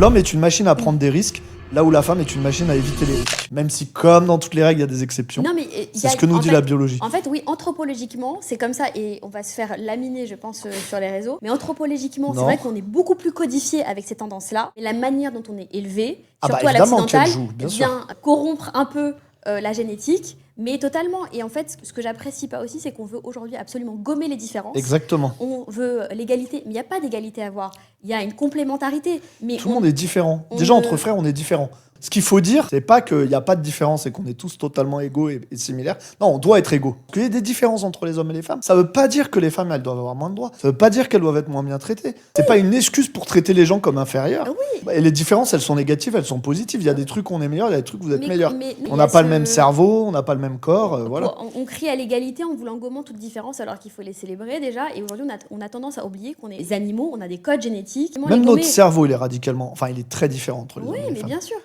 L'homme est une machine à prendre des risques, là où la femme est une machine à éviter les risques. Même si, comme dans toutes les règles, il y a des exceptions. Non, mais c'est ce que nous dit la biologie. En fait, oui, anthropologiquement, c'est comme ça, et on va se faire laminer, je pense, sur les réseaux. Mais anthropologiquement, c'est vrai qu'on est beaucoup plus codifié avec ces tendances-là. Et la manière dont on est élevé, surtout à l'occidental, vient corrompre un peu la génétique. Mais totalement. Et en fait, ce que j'apprécie pas aussi, c'est qu'on veut aujourd'hui absolument gommer les différences. Exactement. On veut l'égalité, mais il n'y a pas d'égalité à avoir. Il y a une complémentarité. Mais tout le monde est différent. Déjà, entre frères, on est différents. Ce qu'il faut dire, c'est pas qu'il n'y a pas de différence et qu'on est tous totalement égaux et similaires. Non, on doit être égaux. Qu'il y ait des différences entre les hommes et les femmes, ça veut pas dire que les femmes, elles doivent avoir moins de droits. Ça veut pas dire qu'elles doivent être moins bien traitées. C'est pas une excuse pour traiter les gens comme inférieurs. Oui. Et les différences, elles sont négatives, elles sont positives. Il y a des trucs où on est meilleur, il y a des trucs où vous êtes meilleur. On n'a pas le même cerveau, on n'a pas le même corps, voilà. On crie à l'égalité en voulant gommer toute différence alors qu'il faut les célébrer déjà. Et aujourd'hui, on a tendance à oublier qu'on est des animaux, on a des codes génétiques. Même notre cerveau, il est radicalement... Enfin, il est très différent entre les hommes et les femmes. Oui, mais bien sûr.